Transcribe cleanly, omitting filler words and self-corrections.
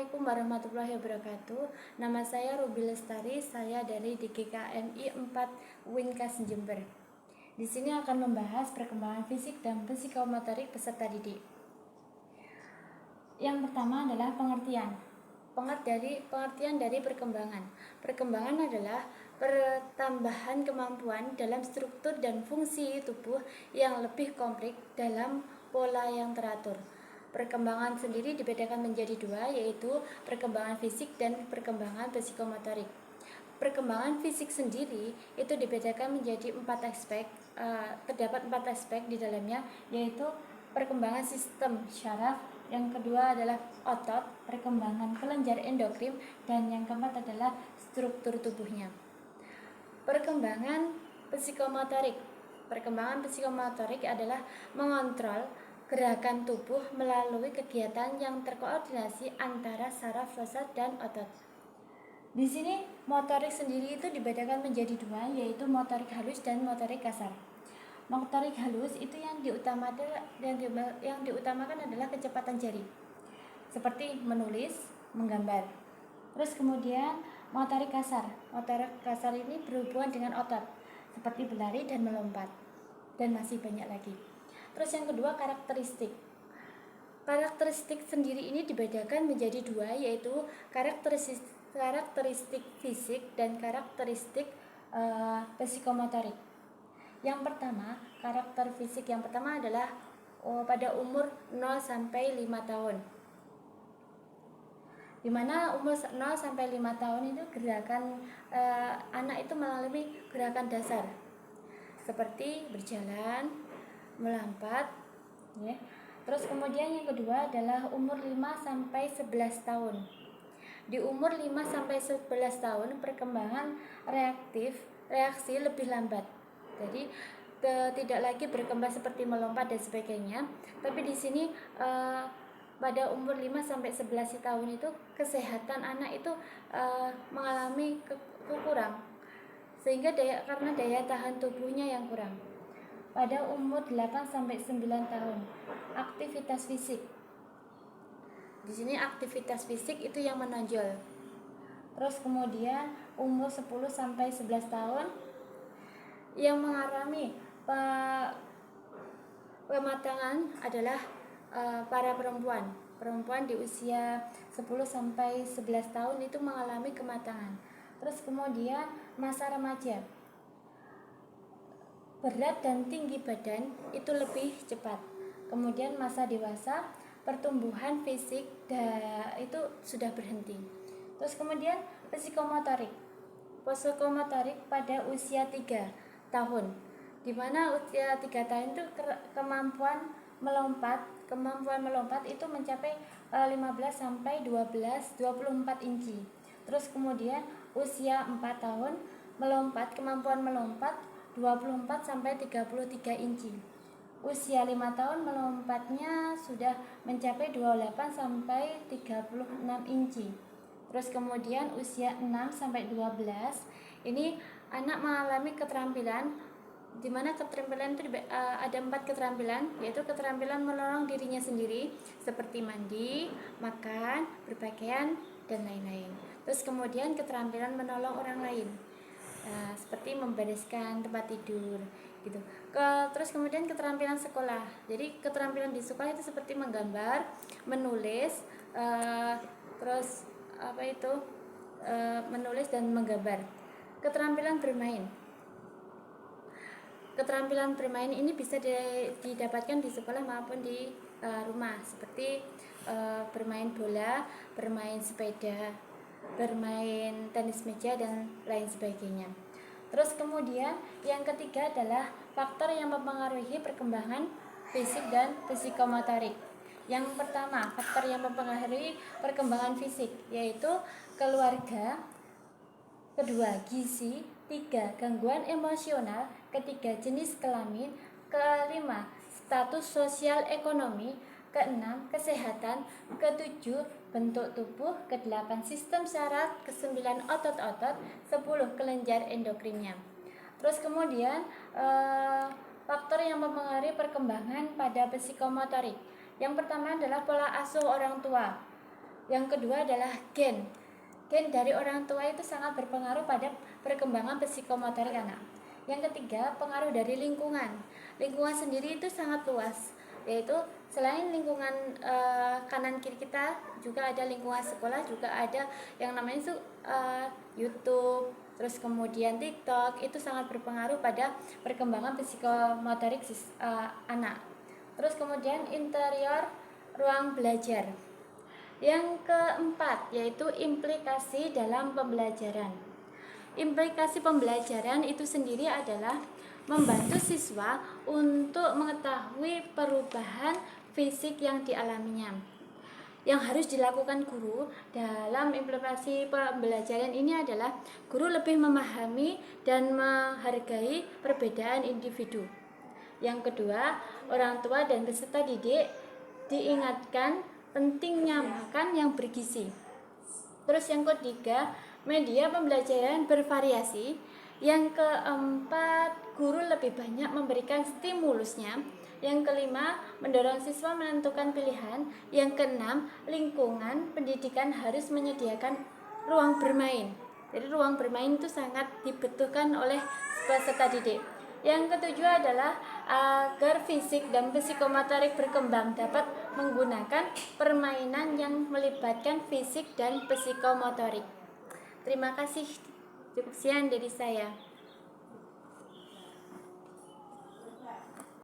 Assalamualaikum warahmatullahi wabarakatuh. Nama saya Ruby Lestari, saya dari DGKMI 4 Winkas Jember. Di sini akan membahas perkembangan fisik dan psikomotorik peserta didik. Yang pertama adalah pengertian. Pengertian dari perkembangan. Perkembangan adalah pertambahan kemampuan dalam struktur dan fungsi tubuh yang lebih kompleks dalam pola yang teratur. Perkembangan sendiri dibedakan menjadi dua, yaitu perkembangan fisik dan perkembangan psikomotorik. Perkembangan fisik sendiri itu dibedakan menjadi 4 aspek. Terdapat 4 aspek di dalamnya, yaitu perkembangan sistem syaraf, yang kedua adalah otot, perkembangan kelenjar endokrin, dan yang keempat adalah struktur tubuhnya. Perkembangan psikomotorik. Perkembangan psikomotorik adalah mengontrol gerakan tubuh melalui kegiatan yang terkoordinasi antara saraf, pusat, dan otot. Di sini motorik sendiri itu dibedakan menjadi dua, yaitu motorik halus dan motorik kasar. Motorik halus itu yang diutamakan adalah kecepatan jari, seperti menulis, menggambar. Terus kemudian motorik kasar. Motorik kasar ini berhubungan dengan otot, seperti berlari dan melompat, dan masih banyak lagi. Terus yang kedua, karakteristik. Karakteristik sendiri ini dibedakan menjadi dua, yaitu karakteristik fisik dan karakteristik psikomotorik. Yang pertama, karakter fisik yang pertama adalah pada umur 0 sampai 5 tahun. Di mana umur 0 sampai 5 tahun itu gerakan anak itu mengalami gerakan dasar seperti berjalan, melompat, ya. Terus kemudian yang kedua adalah umur 5 sampai 11 tahun. Di umur 5 sampai 11 tahun perkembangan reaksi lebih lambat. Jadi tidak lagi berkembang seperti melompat dan sebagainya. Tapi di sini pada umur 5 sampai 11 tahun itu kesehatan anak itu mengalami kekurang, sehingga karena daya tahan tubuhnya yang kurang. Pada umur 8 sampai 9 tahun, aktivitas fisik. Di sini aktivitas fisik itu yang menonjol. Terus kemudian umur 10 sampai 11 tahun yang mengalami pematangan adalah para perempuan. Perempuan di usia 10 sampai 11 tahun itu mengalami kematangan. Terus kemudian masa remaja, berat dan tinggi badan itu lebih cepat. Kemudian masa dewasa, pertumbuhan fisik itu sudah berhenti. Terus kemudian psikomotorik. Psikomotorik pada usia 3 tahun, di mana usia 3 tahun itu kemampuan melompat itu mencapai 15 sampai 24 inci. Terus kemudian usia 4 tahun kemampuan melompat 24 sampai 33 inci. Usia 5 tahun melompatnya sudah mencapai 28 sampai 36 inci. Terus kemudian usia 6 sampai 12 ini anak mengalami keterampilan, di mana keterampilan itu ada 4 keterampilan, yaitu keterampilan menolong dirinya sendiri seperti mandi, makan, berpakaian, dan lain-lain. Terus kemudian keterampilan menolong orang lain, seperti membereskan tempat tidur gitu. Terus kemudian keterampilan sekolah. Jadi keterampilan di sekolah itu seperti menggambar, menulis, terus menulis dan menggambar. Keterampilan bermain. Keterampilan bermain ini bisa didapatkan di sekolah maupun di rumah, seperti bermain bola, bermain sepeda, bermain tenis meja, dan lain sebagainya. Terus kemudian yang ketiga adalah faktor yang mempengaruhi perkembangan fisik dan psikomotorik. Yang pertama, faktor yang mempengaruhi perkembangan fisik yaitu keluarga, kedua gizi, tiga gangguan emosional, ketiga jenis kelamin, kelima status sosial ekonomi, keenam kesehatan, ketujuh bentuk tubuh, kedelapan sistem syaraf, kesembilan otot-otot, 10 kelenjar endokrinnya. Terus kemudian faktor yang mempengaruhi perkembangan pada psikomotorik. Yang pertama adalah pola asuh orang tua. Yang kedua adalah gen. Gen dari orang tua itu sangat berpengaruh pada perkembangan psikomotorik anak. Yang ketiga, pengaruh dari lingkungan. Lingkungan sendiri itu sangat luas, yaitu selain lingkungan kanan kiri kita, juga ada lingkungan sekolah, juga ada yang namanya itu YouTube, terus kemudian TikTok. Itu sangat berpengaruh pada perkembangan psikomotorik anak. Terus kemudian interior ruang belajar. Yang keempat, yaitu implikasi dalam pembelajaran. Implikasi pembelajaran itu sendiri adalah membantu siswa untuk mengetahui perubahan fisik yang dialaminya. Yang harus dilakukan guru dalam implementasi pembelajaran ini adalah guru lebih memahami dan menghargai perbedaan individu. Yang kedua, orang tua dan peserta didik diingatkan pentingnya makan yang bergizi. Terus yang ketiga, media pembelajaran bervariasi. Yang keempat, guru lebih banyak memberikan stimulusnya. Yang kelima, mendorong siswa menentukan pilihan. Yang keenam, lingkungan pendidikan harus menyediakan ruang bermain. Jadi ruang bermain itu sangat dibutuhkan oleh peserta didik. Yang ketujuh adalah agar fisik dan psikomotorik berkembang, dapat menggunakan permainan yang melibatkan fisik dan psikomotorik. Terima kasih, cukup sekian dari saya.